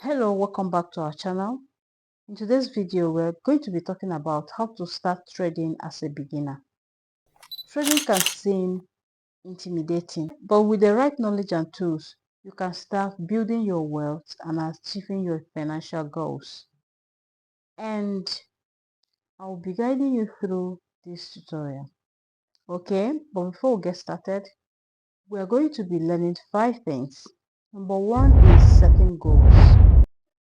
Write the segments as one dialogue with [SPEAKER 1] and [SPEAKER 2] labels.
[SPEAKER 1] Hello, welcome back to our channel. In today's video, we're going to be talking about how to start trading as a beginner. Trading can seem intimidating, but with the right knowledge and tools, you can start building your wealth and achieving your financial goals. And I'll be guiding you through this tutorial. Okay, but before we get started, we are going to be learning 5 things. Number 1 is setting goals.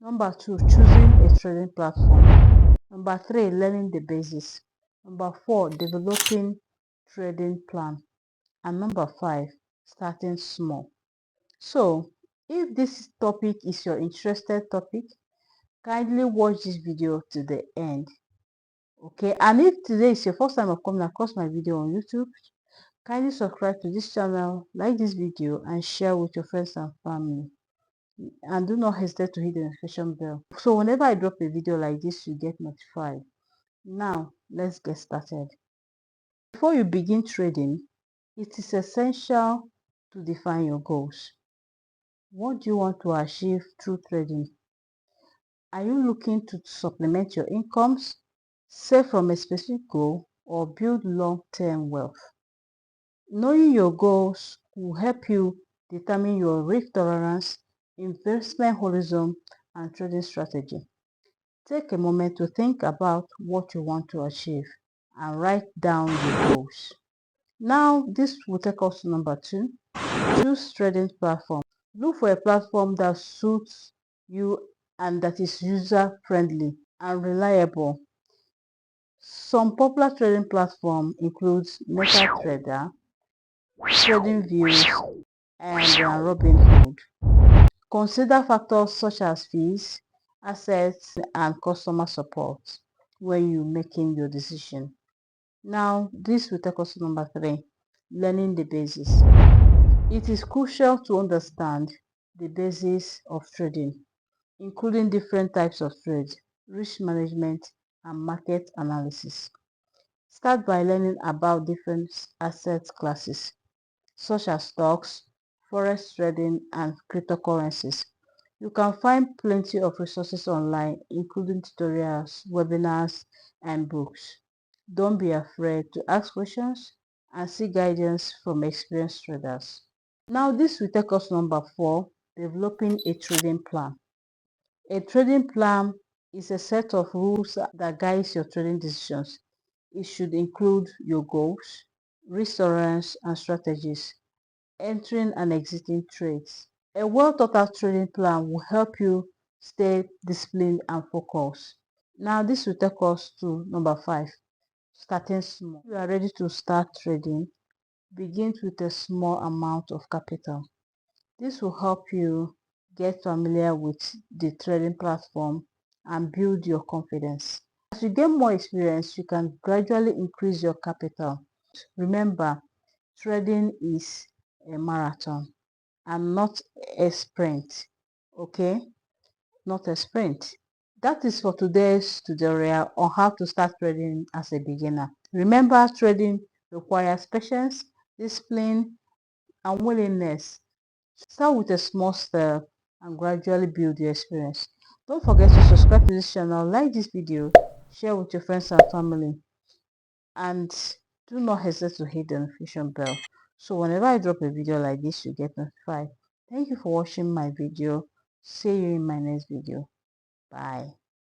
[SPEAKER 1] Number 2, choosing a trading platform. Number 3, learning the basics. Number 4, developing trading plan. And number 5, starting small. So, if this topic is your interested topic, kindly watch this video to the end. Okay, and if today is your first time of coming across my video on YouTube, kindly subscribe to this channel, like this video, and share with your friends and family. And do not hesitate to hit the notification bell, so whenever I drop a video like this, you get notified. Now let's get started. Before you begin trading, it is essential to define your goals. What do you want to achieve through trading? Are you looking to supplement your incomes, save from a specific goal, or build long-term wealth? Knowing your goals will help you determine your risk tolerance, investment horizon, and trading strategy. Take a moment to think about what you want to achieve and write down your goals. Now, this will take us to number 2. Choose trading platform. Look for a platform that suits you and that is user-friendly and reliable. Some popular trading platforms include MetaTrader, TradingViews, and Robinhood. Consider factors such as fees, assets, and customer support when you're making your decision. Now, this will take us to number 3, learning the basics. It is crucial to understand the basics of trading, including different types of trades, risk management, and market analysis. Start by learning about different asset classes, such as stocks, forex trading, and cryptocurrencies. You can find plenty of resources online, including tutorials, webinars, and books. Don't be afraid to ask questions and seek guidance from experienced traders. Now, this will take us to number 4, developing a trading plan. A trading plan is a set of rules that guides your trading decisions. It should include your goals, risk tolerance, and strategies, entering and exiting trades. A well-thought-out trading plan will help you stay disciplined and focused. Now, this will take us to number 5, starting small. If you are ready to start trading, begin with a small amount of capital. This will help you get familiar with the trading platform and build your confidence. As you gain more experience, you can gradually increase your capital. Remember, trading is a marathon and not a sprint. Okay, not a sprint. That is for today's tutorial on how to start trading as a beginner. Remember, trading requires patience, discipline, and willingness. Start with a small step and gradually build your experience. Don't forget to subscribe to this channel, like this video, share with your friends and family, and do not hesitate to hit the notification bell, so whenever I drop a video like this, you get notified. Thank you for watching my video. See you in my next video. Bye.